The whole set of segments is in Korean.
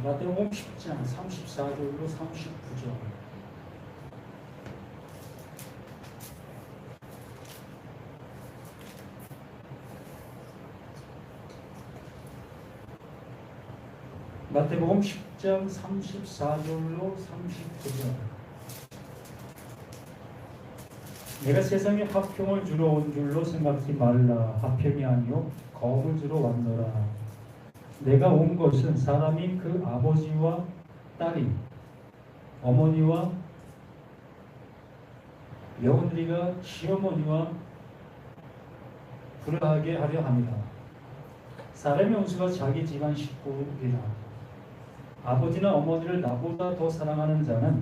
마태복음 10장 34절로 39절. 마태복음 10장 34절로 39절. 내가 세상에 화평을 주러 온 줄로 생각지 말라. 화평이 아니요 겁을 주러 왔노라. 내가 온 것은 사람이 그 아버지와 딸이, 어머니와 며느리가 시어머니와 불화하게 하려 합니다. 사람의 원수가 자기 집안 식구이라. 아버지나 어머니를 나보다 더 사랑하는 자는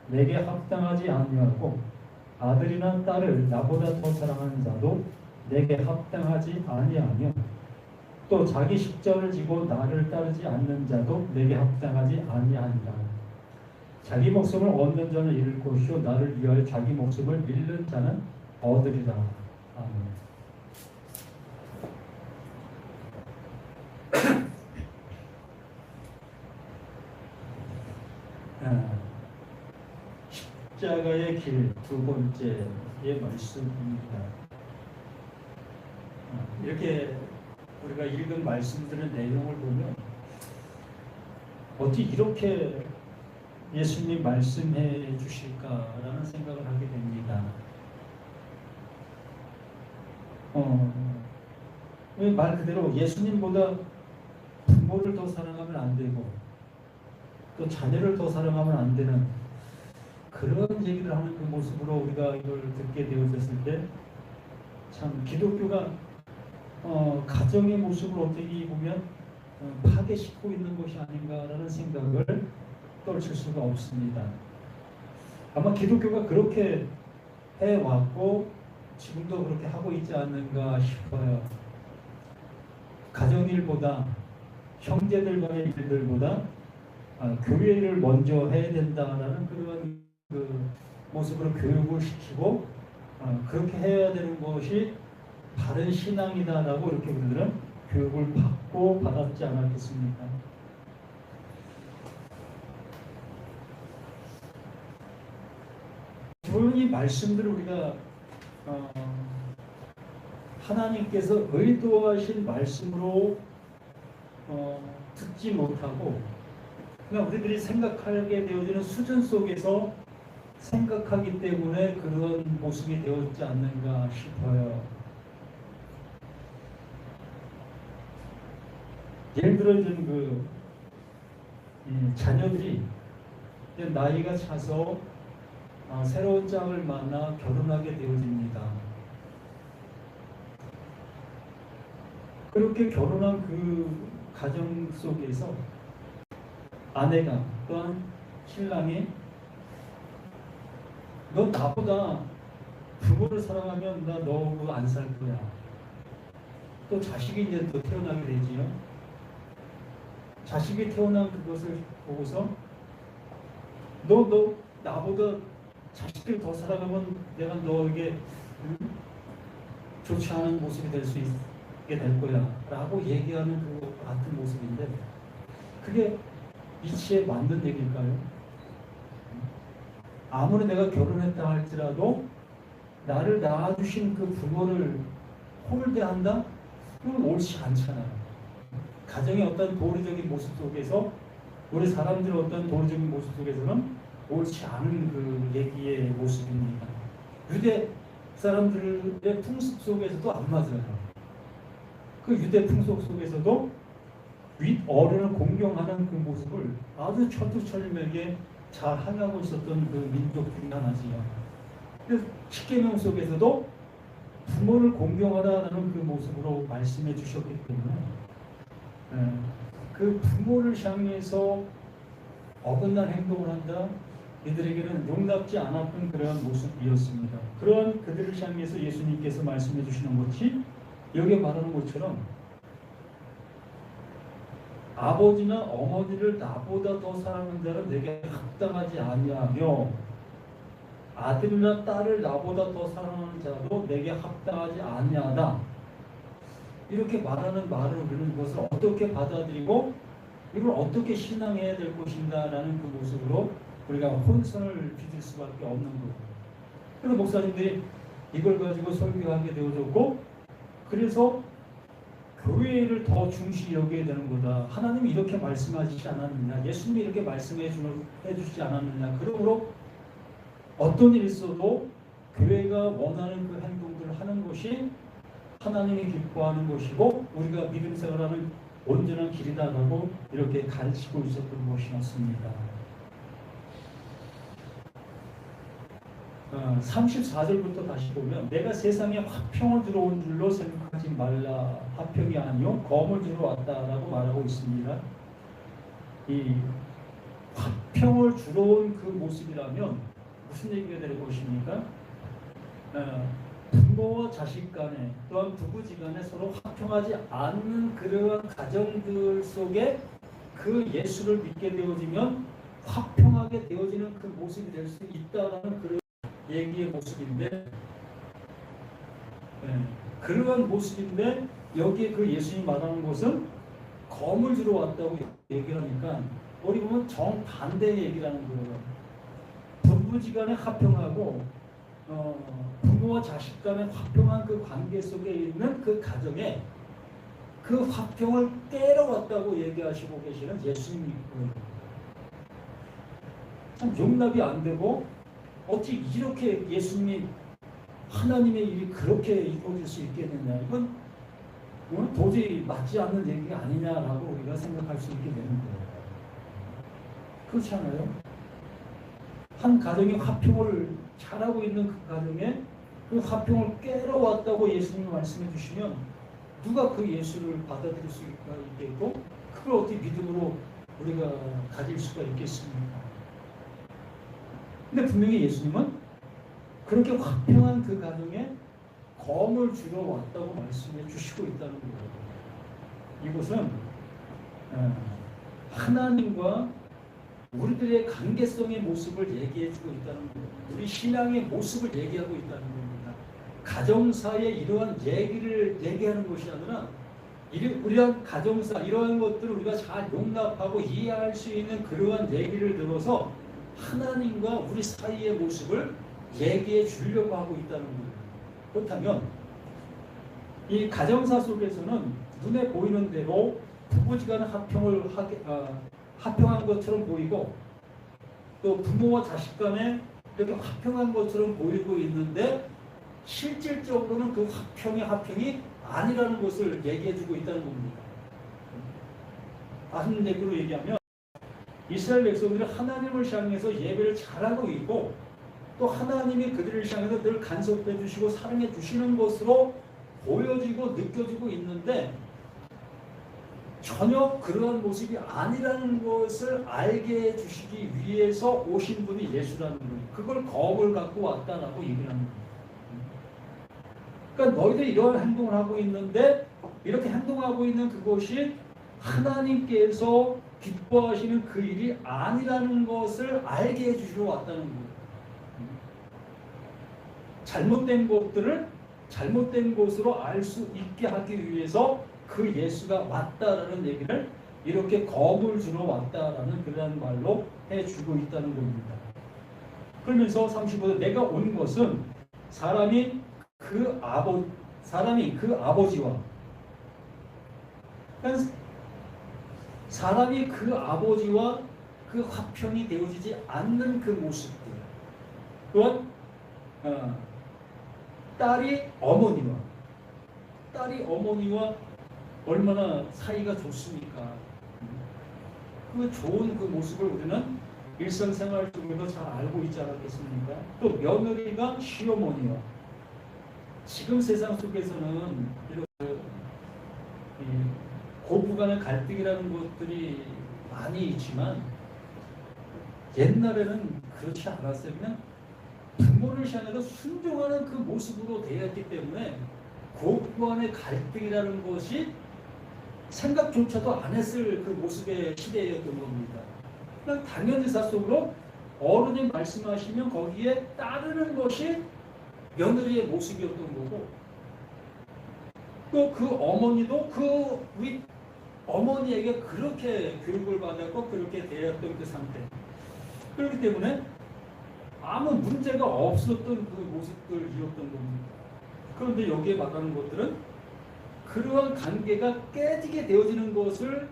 내게 합당하지 아니하고, 아들이나 딸을 나보다 더 사랑하는 자도 내게 합당하지 아니하며, 또 자기 십자가를 지고 나를 따르지 않는 자도 내게 합당하지 아니하니라. 자기 목숨을 얻는 자는 잃을 것이요 나를 위하여 자기 목숨을 잃는 자는 얻으리라. 아멘. 십자가의 길 두 번째의 말씀입니다. 이렇게 우리가 읽은 말씀들의 내용을 보면 어떻게 이렇게 예수님 말씀해 주실까라는 생각을 하게 됩니다. 말 그대로 예수님보다 부모를 더 사랑하면 안 되고 또 자녀를 더 사랑하면 안 되는 그런 얘기를 하는 그 모습으로 우리가 이걸 듣게 되어졌을 때 참 기독교가 가정의 모습을 어떻게 보면 파괴시키고 있는 것이 아닌가라는 생각을 떨칠 수가 없습니다. 아마 기독교가 그렇게 해왔고 지금도 그렇게 하고 있지 않는가 싶어요. 가정일보다 형제들과의 일들보다 교회를 먼저 해야 된다라는 그런 그 모습으로 교육을 시키고 그렇게 해야 되는 것이 바른 신앙이다라고 이렇게 우리들은 교육을 받고 받았지 않았겠습니까? 물론 이 말씀들을 우리가 하나님께서 의도하신 말씀으로 듣지 못하고 그냥 우리들이 생각하게 되어지는 수준 속에서 생각하기 때문에 그런 모습이 되었지 않는가 싶어요. 예를 들어 그 자녀들이 나이가 차서 새로운 짝을 만나 결혼하게 되어집니다. 그렇게 결혼한 그 가정 속에서 아내가 또한 신랑이 너 나보다 부모를 사랑하면 나 너하고 안 살 거야. 또 자식이 이제 또 태어나게 되지요. 자식이 태어난 그것을 보고서 너 나보다 자식들 더 사랑하면 내가 너에게 좋지 않은 모습이 될 수 있게 될 거야 라고 얘기하는 그 같은 모습인데 그게 이치에 맞는 얘기일까요? 아무리 내가 결혼했다 할지라도 나를 낳아주신 그 부모를 홀대한다? 그건 옳지 않잖아요. 가정의 어떤 도리적인 모습 속에서 우리 사람들의 어떤 도리적인 모습 속에서는 옳지 않은 그 얘기의 모습입니다. 유대 사람들의 풍습 속에서도 안 맞아요. 그 유대 풍속 속에서도 윗 어른을 공경하는 그 모습을 아주 철두철미하게 잘 하고 있었던 그 민족 중에 하나지요. 그래서 십계명 속에서도 부모를 공경하라는 그 모습으로 말씀해 주셨기 때문에 그 부모를 향해서 어긋난 행동을 한다. 이들에게는 용납지 않았던 그러한 모습이었습니다. 그러한 그들을 향해서 예수님께서 말씀해 주시는 것이 여기에 말하는 것처럼 아버지나 어머니를 나보다 더 사랑하는 자는 내게 합당하지 아니하며 아들이나 딸을 나보다 더 사랑하는 자도 내게 합당하지 아니하다. 이렇게 말하는 말을 우리는 그것을 어떻게 받아들이고 이걸 어떻게 신앙해야 될 것인가라는 그 모습으로 우리가 혼선을 빚을 수밖에 없는 거예요. 그래서 목사님들이 이걸 가지고 설교하게 되어졌고, 그래서 교회를 더 중시 여겨야 되는 거다. 하나님이 이렇게 말씀하시지 않았느냐, 예수님이 이렇게 말씀해 주시지 않았느냐. 그러므로 어떤 일이 있어도 교회가 원하는 그 행동들을 하는 것이 하나님이 기뻐하는 것이고 우리가 믿음 생활하는 온전한 길이다라고 이렇게 가르치고 있었던 것이었습니다. 34절부터 다시 보면, 내가 세상에 화평을 주러 온 줄로 생각하지 말라. 화평이 아니요 검을 주러 왔다라고 말하고 있습니다. 이 화평을 주러 온 그 모습이라면 무슨 얘기가 될 것입니까? 부모와 자식 간에, 또한 부부지간에 서로 화평하지 않는 그러한 가정들 속에 그 예수를 믿게 되어지면 화평하게 되어지는 그 모습이 될 수 있다라는 그런 얘기의 모습인데, 그러한 모습인데 여기에 그 예수님이 말하는 것은 검을 주러 왔다고 얘기하니까 우리 보면 정반대의 얘기라는 거예요. 부부지간에 화평하고 부모와 자식 간의 화평한 그 관계 속에 있는 그 가정에 그 화평을 깨러 왔다고 얘기하시고 계시는 예수님이고요. 참 용납이 안 되고, 어찌 이렇게 예수님이 하나님의 일이 그렇게 이루어질 수 있겠느냐, 이건 도저히 맞지 않는 얘기가 아니냐라고 우리가 생각할 수 있게 되는 거예요. 그렇지 않아요? 한 가정이 화평을 잘하고 있는 그 가정에 그 화평을 깨러 왔다고 예수님이 말씀해 주시면 누가 그 예수를 받아들일 수 있겠고, 그걸 어떻게 믿음으로 우리가 가질 수가 있겠습니까? 근데 분명히 예수님은 그렇게 화평한 그 가정에 검을 주러 왔다고 말씀해 주시고 있다는 거예요. 이것은 하나님과 우리들의 관계성의 모습을 얘기해주고 있다는 거예요. 우리 신앙의 모습을 얘기하고 있다는 겁니다. 가정사에 이러한 얘기를 얘기하는 것이 아니라 우리한 가정사, 이러한 것들을 우리가 잘 용납하고 이해할 수 있는 그러한 얘기를 들어서 하나님과 우리 사이의 모습을 얘기해 주려고 하고 있다는 거예요. 그렇다면 이 가정사 속에서는 눈에 보이는 대로 부부지간의 화평한 것처럼 보이고, 또 부모와 자식 간에 이렇게 화평한 것처럼 보이고 있는데 실질적으로는 그 화평이 아니라는 것을 얘기해 주고 있다는 겁니다. 다른 얘기로 얘기하면 이스라엘 백성들이 하나님을 향해서 예배를 잘하고 있고, 또 하나님이 그들을 향해서 늘 간섭해 주시고 사랑해 주시는 것으로 보여지고 느껴지고 있는데, 전혀 그러한 모습이 아니라는 것을 알게 해주시기 위해서 오신 분이 예수라는 거예요. 그걸 검을 갖고 왔다라고 얘기를 하는 거예요. 그러니까 너희들이 이러한 행동을 하고 있는데, 이렇게 행동하고 있는 그것이 하나님께서 기뻐하시는 그 일이 아니라는 것을 알게 해주시러 왔다는 거예요. 잘못된 것들을 잘못된 것으로 알 수 있게 하기 위해서 그 예수가 왔다라는 얘기를 이렇게 검을 주러 왔다라는 그런 말로 해주고 있다는 겁니다. 그러면서 35절, 내가 온 것은 사람이 그 아버지와, 사람이 그 아버지와 그 화평이 되어지지 않는 그 모습들, 또한 딸이 어머니와 얼마나 사이가 좋습니까? 그 좋은 그 모습을 우리는 일상생활 속에서 잘 알고 있지 않았겠습니까? 또 며느리가 시어머니와, 지금 세상 속에서는 이렇게 고부 간의 갈등이라는 것들이 많이 있지만 옛날에는 그렇지 않았어요. 그냥 부모를 향해서 순종하는 그 모습으로 되었기 때문에 고부 간의 갈등이라는 것이 생각조차도 안 했을 그 모습의 시대였던 겁니다. 그냥 당연의사 속으로 어른이 말씀하시면 거기에 따르는 것이 며느리의 모습이었던 거고, 또 그 어머니도 그 어머니에게 그렇게 교육을 받았고 그렇게 대했던 그 상태. 그렇기 때문에 아무 문제가 없었던 그 모습들이었던 겁니다. 그런데 여기에 말하는 것들은 그러한 관계가 깨지게 되어지는 것을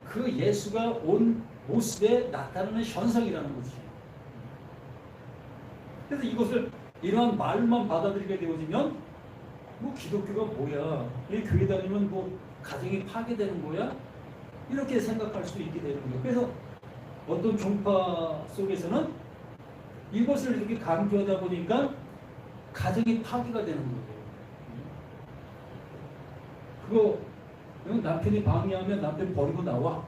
그 예수가 온 모습에 나타나는 현상이라는 거지. 그래서 이것을 이러한 말만 받아들이게 되어지면 뭐 기독교가 뭐야? 이 교회 다니면 뭐 가정이 파괴되는 거야? 이렇게 생각할 수 있게 되는 거예요. 그래서 어떤 종파 속에서는 이것을 이렇게 강조하다 보니까 가정이 파괴가 되는 거예요. 그거 남편이 방해하면 남편 버리고 나와.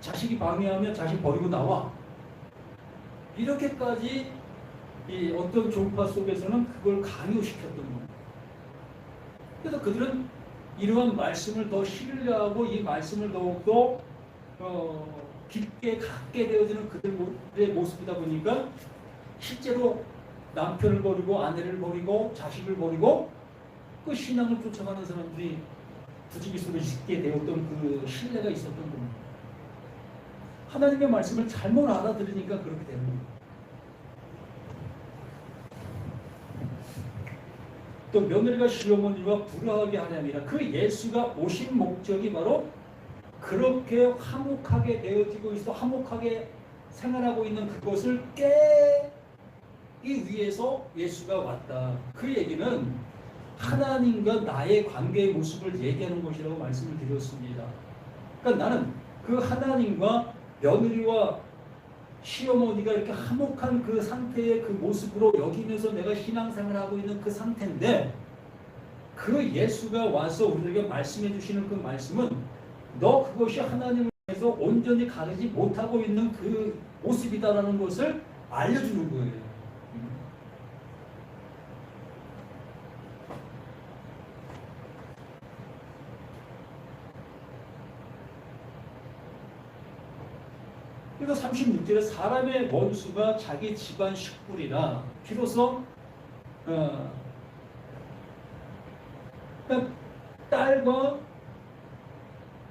자식이 방해하면 자식 버리고 나와. 이렇게까지 이 어떤 종파 속에서는 그걸 강요시켰던 거예요. 그래서 그들은 이러한 말씀을 더 신뢰하고 이 말씀을 더욱더 깊게 갖게 되어지는 그들의 모습이다 보니까 실제로 남편을 버리고 아내를 버리고 자식을 버리고 그 신앙을 쫓아가는 사람들이 부지기수를 짓게 되었던 그 신뢰가 있었던 겁니다. 하나님의 말씀을 잘못 알아들으니까 그렇게 되는 겁니다. 또 며느리가 시어머니와 불화하게 하냐니라. 그 예수가 오신 목적이 바로 그렇게 화목하게 되어지고 있어 화목하게 생활하고 있는 그것을 깨기 위해서 예수가 왔다. 그 얘기는 하나님과 나의 관계의 모습을 얘기하는 것이라고 말씀을 드렸습니다. 그러니까 나는 그 하나님과 며느리와 시어머니가 이렇게 화목한 그 상태의 그 모습으로 여기면서 내가 신앙생활을 하고 있는 그 상태인데 그 예수가 와서 우리에게 말씀해 주시는 그 말씀은 너 그것이 하나님을 위해서 온전히 가르지 못하고 있는 그 모습이다라는 것을 알려주는 거예요. 그래서 36절에 사람의 원수가 자기 집안 식구리라. 비로소 딸과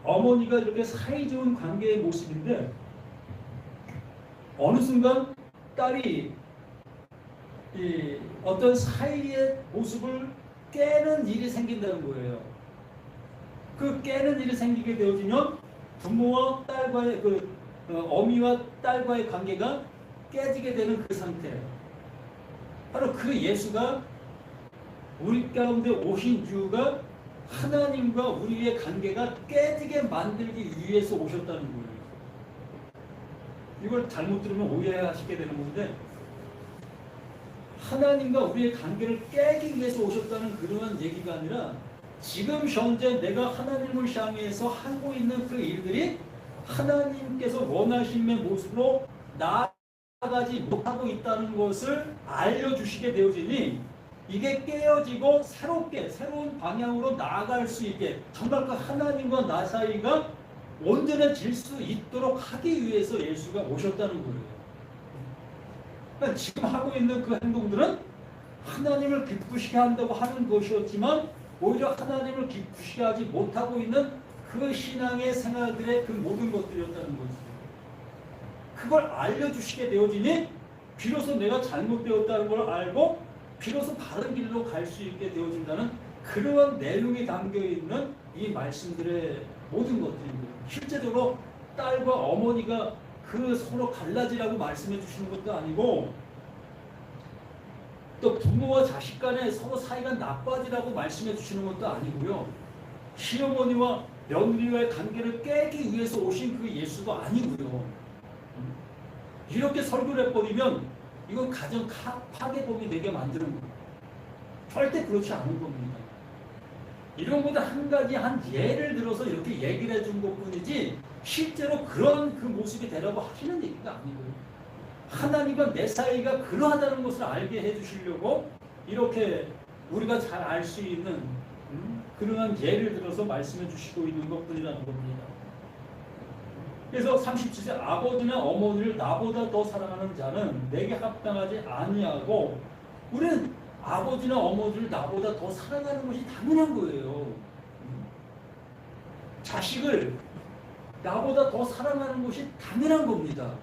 어머니가 이렇게 사이좋은 관계의 모습인데 어느 순간 딸이 이 어떤 사이의 모습을 깨는 일이 생긴다는 거예요. 그 깨는 일이 생기게 되어지면 부모와 딸과의 어미와 딸과의 관계가 깨지게 되는 그 상태. 바로 그 예수가 우리 가운데 오신 이유가 하나님과 우리의 관계가 깨지게 만들기 위해서 오셨다는 거예요. 이걸 잘못 들으면 오해하시게 되는 건데 하나님과 우리의 관계를 깨기 위해서 오셨다는 그러한 얘기가 아니라 지금 현재 내가 하나님을 향해서 하고 있는 그 일들이 하나님께서 원하심의 모습으로 나아가지 못하고 있다는 것을 알려주시게 되어지니 이게 깨어지고 새로운 방향으로 나아갈 수 있게 정말 그 하나님과 나 사이가 온전해질 수 있도록 하기 위해서 예수가 오셨다는 거예요. 그러니까 지금 하고 있는 그 행동들은 하나님을 기쁘시게 한다고 하는 것이었지만 오히려 하나님을 기쁘시게 하지 못하고 있는 그 신앙의 생활들의 그 모든 것들이었다는 거죠. 그걸 알려주시게 되어지니 비로소 내가 잘못되었다는 걸 알고 비로소 바른 길로 갈 수 있게 되어진다는 그러한 내용이 담겨있는 이 말씀들의 모든 것들입니다. 실제적으로 딸과 어머니가 그 서로 갈라지라고 말씀해 주시는 것도 아니고 또 부모와 자식 간에 서로 사이가 나빠지라고 말씀해 주시는 것도 아니고요. 시어머니와 며느리와의 관계를 깨기 위해서 오신 그 예수도 아니고요. 이렇게 설교를 해버리면 이건 가정 파괴범이 되게 만드는 거예요. 절대 그렇지 않은 겁니다. 이런 것도 한 가지 한 예를 들어서 이렇게 얘기를 해준 것뿐이지 실제로 그런 그 모습이 되라고 하시는 얘기가 아니고요. 하나님과 내 사이가 그러하다는 것을 알게 해주시려고 이렇게 우리가 잘 알 수 있는 그러한 예를 들어서 말씀해 주시고 있는 것뿐이라는 겁니다. 그래서 37절 아버지나 어머니를 나보다 더 사랑하는 자는 내게 합당하지 아니하고 우리는 아버지나 어머니를 나보다 더 사랑하는 것이 당연한 거예요. 자식을 나보다 더 사랑하는 것이 당연한 겁니다.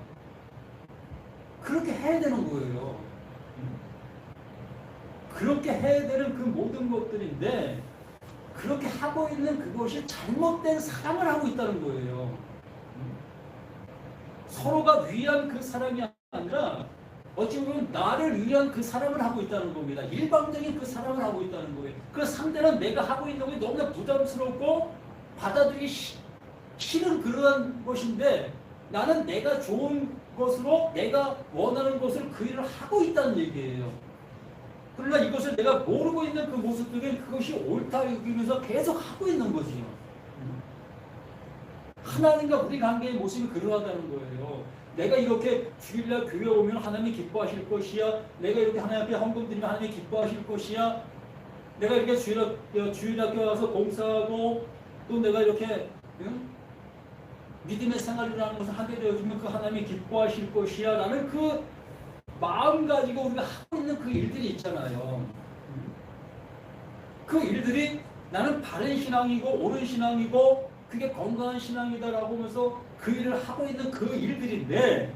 그렇게 해야 되는 거예요. 그렇게 해야 되는 그 모든 것들인데 그렇게 하고 있는 그것이 잘못된 사랑을 하고 있다는 거예요. 서로가 위한 그 사랑이 아니라 어찌 보면 나를 위한 그 사랑을 하고 있다는 겁니다. 일방적인 그 사랑을 하고 있다는 거예요. 그 상대는 내가 하고 있는 것이 너무나 부담스럽고 받아들이기 싫은 그러한 것인데 나는 내가 좋은 것으로 내가 원하는 것을 그 일을 하고 있다는 얘기예요. 그러나 이것을 내가 모르고 있는 그 모습 속에 그것이 옳다 여기면서 계속 하고 있는 거지요. 하나님과 우리 관계의 모습이 그러하다는 거예요. 내가 이렇게 주일날 교회 오면 하나님이 기뻐하실 것이야. 내가 이렇게 하나님 앞에 헌금 드리면 하나님이 기뻐하실 것이야. 내가 이렇게 주일학교 와서 봉사하고 또 내가 이렇게 믿음의 생활이라는 것을 하게 되어지면 그 하나님이 기뻐하실 것이야 라는 그 마음 가지고 우리가 하고 있는 그 일들이 있잖아요. 그 일들이 나는 바른 신앙이고 옳은 신앙이고 그게 건강한 신앙이다라고 하면서 그 일을 하고 있는 그 일들인데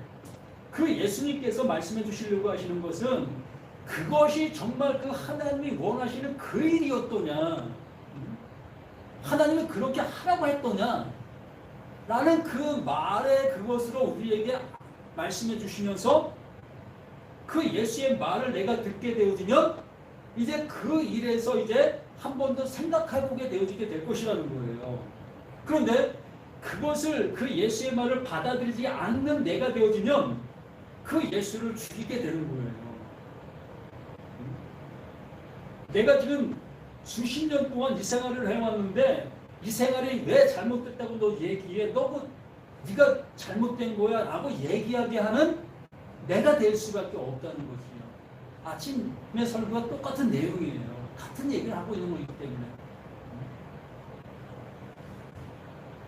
그 예수님께서 말씀해 주시려고 하시는 것은 그것이 정말 그 하나님이 원하시는 그 일이었더냐, 하나님은 그렇게 하라고 했더냐 라는 그 말의 그것으로 우리에게 말씀해 주시면서 그 예수의 말을 내가 듣게 되어지면 이제 그 일에서 이제 한 번 더 생각해보게 되어지게 될 것이라는 거예요. 그런데 그것을 그 예수의 말을 받아들이지 않는 내가 되어지면 그 예수를 죽이게 되는 거예요. 내가 지금 수십 년 동안 이 생활을 해왔는데 이 생활이 왜 잘못됐다고 너 얘기해? 네가 잘못된 거야 라고 얘기하게 하는 내가 될 수밖에 없다는 것이요. 아침의 설교가 똑같은 내용이에요. 같은 얘기를 하고 있는 거기 때문에.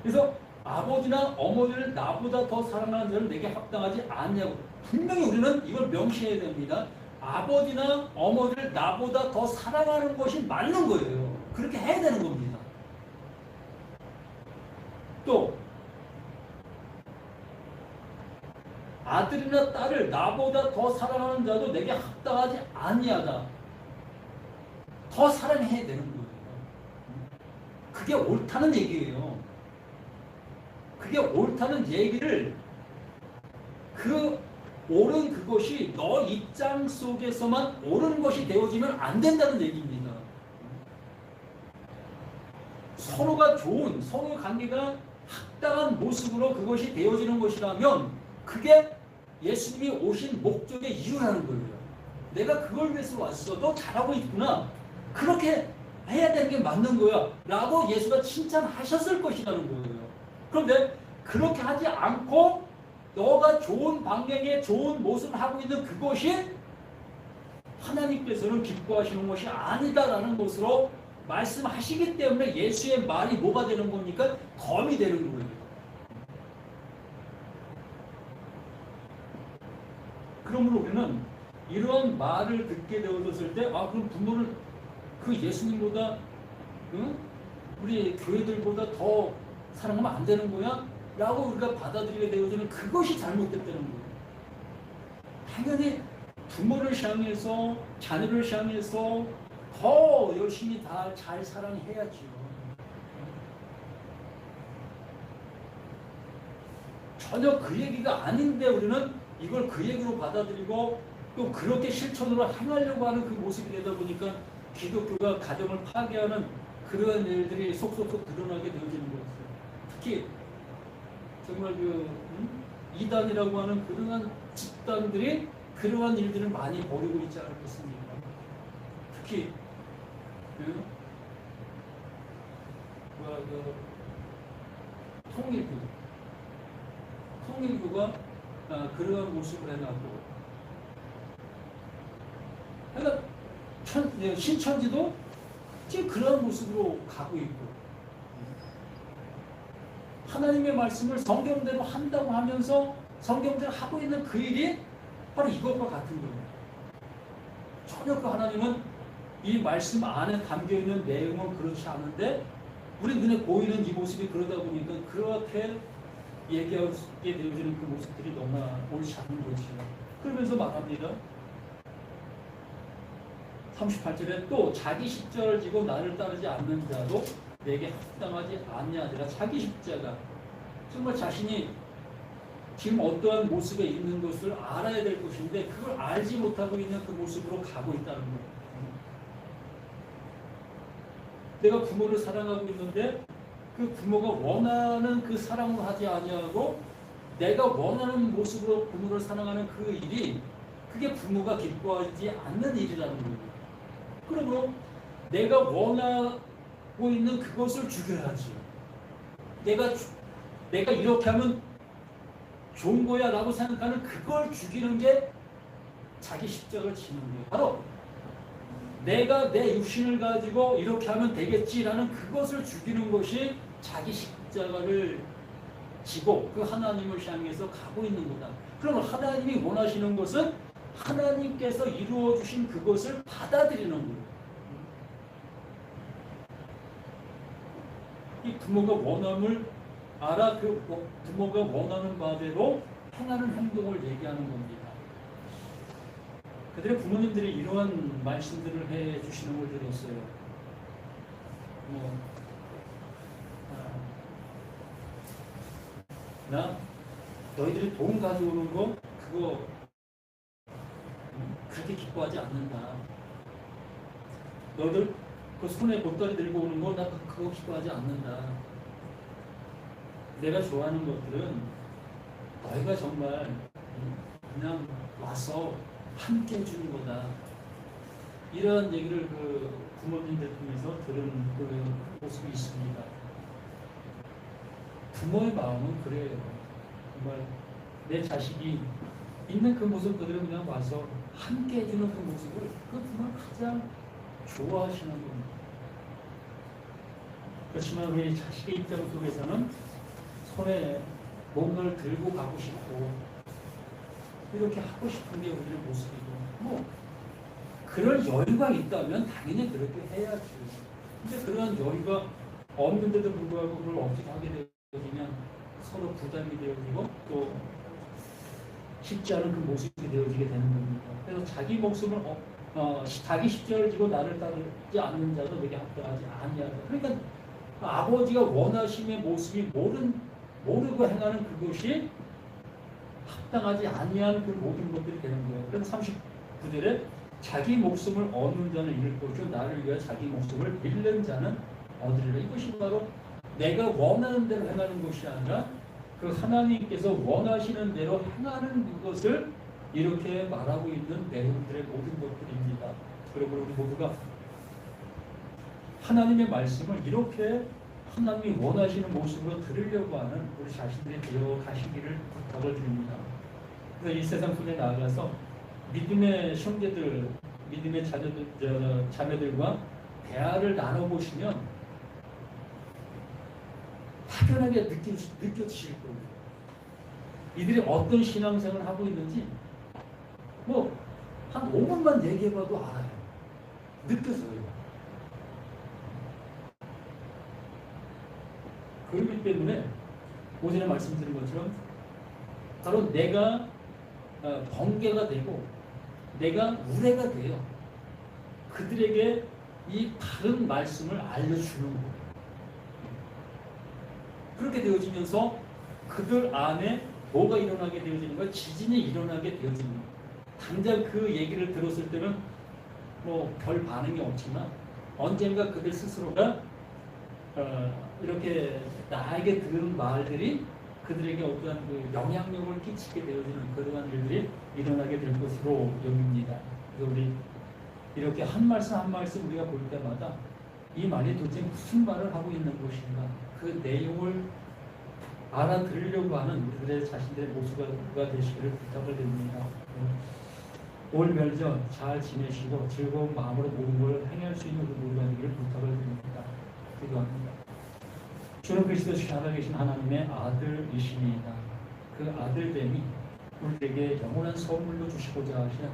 그래서 아버지나 어머니를 나보다 더 사랑하는 자는 내게 합당하지 않냐고. 분명히 우리는 이걸 명시해야 됩니다. 아버지나 어머니를 나보다 더 사랑하는 것이 맞는 거예요. 그렇게 해야 되는 겁니다. 또 아들이나 딸을 나보다 더 사랑하는 자도 내게 합당하지 아니하다. 더 사랑해야 되는 거예요. 그게 옳다는 얘기예요. 그게 옳다는 얘기를 그 옳은 그것이 너 입장 속에서만 옳은 것이 되어지면 안 된다는 얘기입니다. 서로가 좋은 서로 관계가 합당한 모습으로 그것이 되어지는 것이라면 그게 예수님이 오신 목적의 이유라는 거예요. 내가 그걸 위해서 왔어. 너 잘하고 있구나. 그렇게 해야 되는 게 맞는 거야 라고 예수가 칭찬하셨을 것이라는 거예요. 그런데 그렇게 하지 않고 너가 좋은 방향의 좋은 모습을 하고 있는 그것이 하나님께서는 기뻐하시는 것이 아니다라는 것으로 말씀하시기 때문에 예수의 말이 뭐가 되는 겁니까? 검이 되는 거예요. 그러므로 우리는 이러한 말을 듣게 되어졌을 때 그럼 부모를 그 예수님보다 우리 교회들보다 더 사랑하면 안 되는 거야? 라고 우리가 받아들이게 되어지는 그것이 잘못됐다는 거예요. 당연히 부모를 향해서 자녀를 향해서 더 열심히 다 잘 사랑해야지요. 전혀 그 얘기가 아닌데 우리는 이걸 그 얘기로 받아들이고 또 그렇게 실천으로 행하려고 하는 그 모습이 되다 보니까 기독교가 가정을 파괴하는 그러한 일들이 속속속 드러나게 되어지는 거였어요. 특히 정말 이단이라고 하는 그러한 집단들이 그러한 일들을 많이 벌이고 있지 않겠습니까? 특히 통일교가 그러한 모습을 해놨고, 그러니까 신천지도 지금 그러한 모습으로 가고 있고, 하나님의 말씀을 성경대로 한다고 하면서 성경대로 하고 있는 그 일이 바로 이것과 같은 거예요. 전혀 그 하나님은 이 말씀 안에 담겨있는 내용은 그렇지 않은데 우리 눈에 보이는 이 모습이 그러다 보니까 그렇게 얘기하게 되어지는 그 모습들이 너무나 옳지 않은 거지요. 그러면서 말합니다. 38절에 또 자기 십자가를 지고 나를 따르지 않는 자도 내게 합당하지 않냐니라. 자기 십자가, 정말 자신이 지금 어떠한 모습에 있는 것을 알아야 될 것인데 그걸 알지 못하고 있는 그 모습으로 가고 있다는 거예요. 내가 부모를 사랑하고 있는데 그 부모가 원하는 그 사랑을 하지 아니하고 내가 원하는 모습으로 부모를 사랑하는 그 일이 그게 부모가 기뻐하지 않는 일이라는 거예요. 그러므로 내가 원하고 있는 그것을 죽여야지. 내가 이렇게 하면 좋은 거야 라고 생각하는 그걸 죽이는 게 자기 십자가를 지는 거예요. 바로 내가 내 육신을 가지고 이렇게 하면 되겠지라는 그것을 죽이는 것이 자기 십자가를 지고 그 하나님을 향해서 가고 있는 거다. 그러면 하나님이 원하시는 것은 하나님께서 이루어 주신 그것을 받아들이는 거예요. 이 부모가 원함을 알아 그 부모가 원하는 바대로 행하는 행동을 얘기하는 겁니다. 그들의 부모님들이 이러한 말씀들을 해 주시는 걸 들었어요. 나 너희들이 돈 가져오는 거 그거 그렇게 기뻐하지 않는다. 너희들 그 손에 보따리 들고 오는 거 나 그거 기뻐하지 않는다. 내가 좋아하는 것들은 너희가 정말 그냥 와서 함께 해주는 거다. 이런 얘기를 그 부모님들 통해서 들은 그 모습이 있습니다. 부모의 마음은 그래요. 정말 내 자식이 있는 그 모습 그대로 그냥 와서 함께 해주는 그 모습을 그 부모가 가장 좋아하시는 겁니다. 그렇지만 우리 자식의 입장 속에서는 손에 뭔가를 들고 가고 싶고 이렇게 하고 싶은 게 우리의 모습이고 뭐 그런 여유가 있다면 당연히 그렇게 해야지. 근데 그런 여유가 없는데도 불구하고 그걸 억지로 하게 되어지면 서로 부담이 되어지고 또 쉽지 않은 그 모습이 되어지게 되는 겁니다. 그래서 자기 목숨을 자기 십자가를 지고 나를 따르지 않는 자도 내게 합당하지 아니하다. 그러니까 아버지가 원하심의 모습이 모르고 행하는 그것이 합당하지 아니한 그 모든 것들이 되는 거예요. 그래서 39절에 자기 목숨을 얻는 자는 잃을 것이요 나를 위하여 자기 목숨을 잃는 자는 얻으리라. 이것이 바로 내가 원하는 대로 행하는 것이 아니라 그 하나님께서 원하시는 대로 행하는 그것을 이렇게 말하고 있는 내용들의 모든 것들입니다. 그리고 우리 모두가 하나님의 말씀을 이렇게 하나님이 원하시는 모습으로 들으려고 하는 우리 자신들이 되어 가시기를 부탁을 드립니다. 그래서 이 세상 속에 나아가서 믿음의 형제들, 믿음의 자매들과 대화를 나눠보시면 확연하게 느껴지실 거예요. 이들이 어떤 신앙생활을 하고 있는지 한 5분만 얘기해봐도 알아요. 느껴져요. 그렇기 때문에 오전에 말씀드린 것처럼 바로 내가 번개가 되고 내가 우레가 돼요. 그들에게 이 바른 말씀을 알려주는 거예요. 그렇게 되어지면서 그들 안에 뭐가 일어나게 되어지는 거예요? 지진이 일어나게 되어지는 거예요. 당장 그 얘기를 들었을 때는 별 반응이 없지만 언젠가 그들 스스로가 이렇게 나에게 들은 말들이 그들에게 어떠한 그 영향력을 끼치게 되어지는 그러한 일들이 일어나게 될 것으로 여깁니다. 그래서 우리 이렇게 한 말씀 한 말씀 우리가 볼 때마다 이 말이 도대체 무슨 말을 하고 있는 것인가 그 내용을 알아들으려고 하는 우리들의 자신들의 모습가 되시기를 부탁을 드립니다. 올 멸전 잘 지내시고 즐거운 마음으로 모든 걸 행할 수 있는 우리가 되기를 부탁을 드립니다. 기도합니다. 주는 그리스도시 살아계신 하나님의 아들이십니다. 그 아들됨이 우리에게 영원한 선물로 주시고자 하시는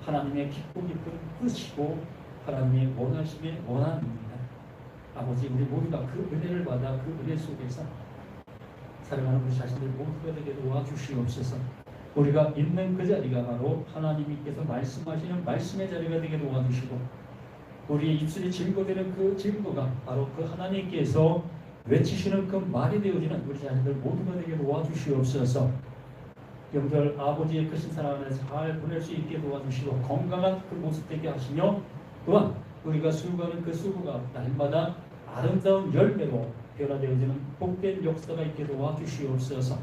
하나님의 깊고 깊은 뜻이고 하나님의 원하심의 원함입니다. 아버지, 우리 모두가 그 은혜를 받아 그 은혜 속에서 사랑하는 우리 자신들 모두가 되게 도와주시옵소서. 우리가 있는 그 자리가 바로 하나님께서 말씀하시는 말씀의 자리가 되게 도와주시고, 우리의 입술이 증거되는 그 증거가 바로 그 하나님께서 외치시는 그 말이 되어지는 우리 자신들 모두가 되게 도와주시옵소서. 영절 아버지의 크신 사랑 안에 잘 보낼 수 있게 도와주시고, 건강한 그 모습 되게 하시며, 또한 우리가 수고하는 그 수고가 날마다 아름다운 열매로 변화되어지는 복된 역사가 있게 도와주시옵소서.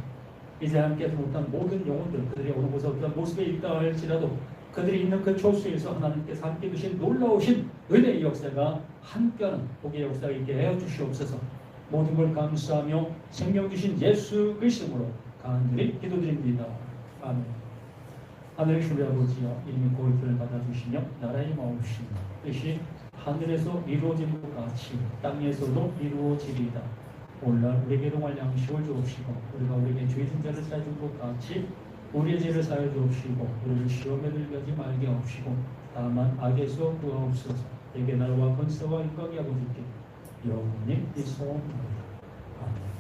이제 함께 못한 모든 영혼들, 그들이 어느 곳에 어떤 모습에 있다 할지라도 그들이 있는 그 초소에서 하나님께서 함께 두신 놀라우신 은혜의 역사가 함께하는 복의 역사가 있게 하여 주시옵소서. 모든 걸 감사하며 생명 주신 예수 그리스도로 간절히 기도드립니다. 아멘. 하늘의 주의 아버지여, 이름이 고일을 받아주시며 나라의 마옵시며 뜻이 하늘에서 이루어진 것 같이 땅에서도 이루어지리이다. 오늘날 우리에게 동할 양식을 주옵시고, 우리가 우리에게 죄진 자를 사해 준 것 같이 우리의 죄를 사해 주옵시고, 우리를 시험에 들게 하지 말게 하옵시고, 다만 악에서 구하옵소서. 내게 나라와 권세와 영광이 아버지께 영원히 있사옵나이다. 아멘.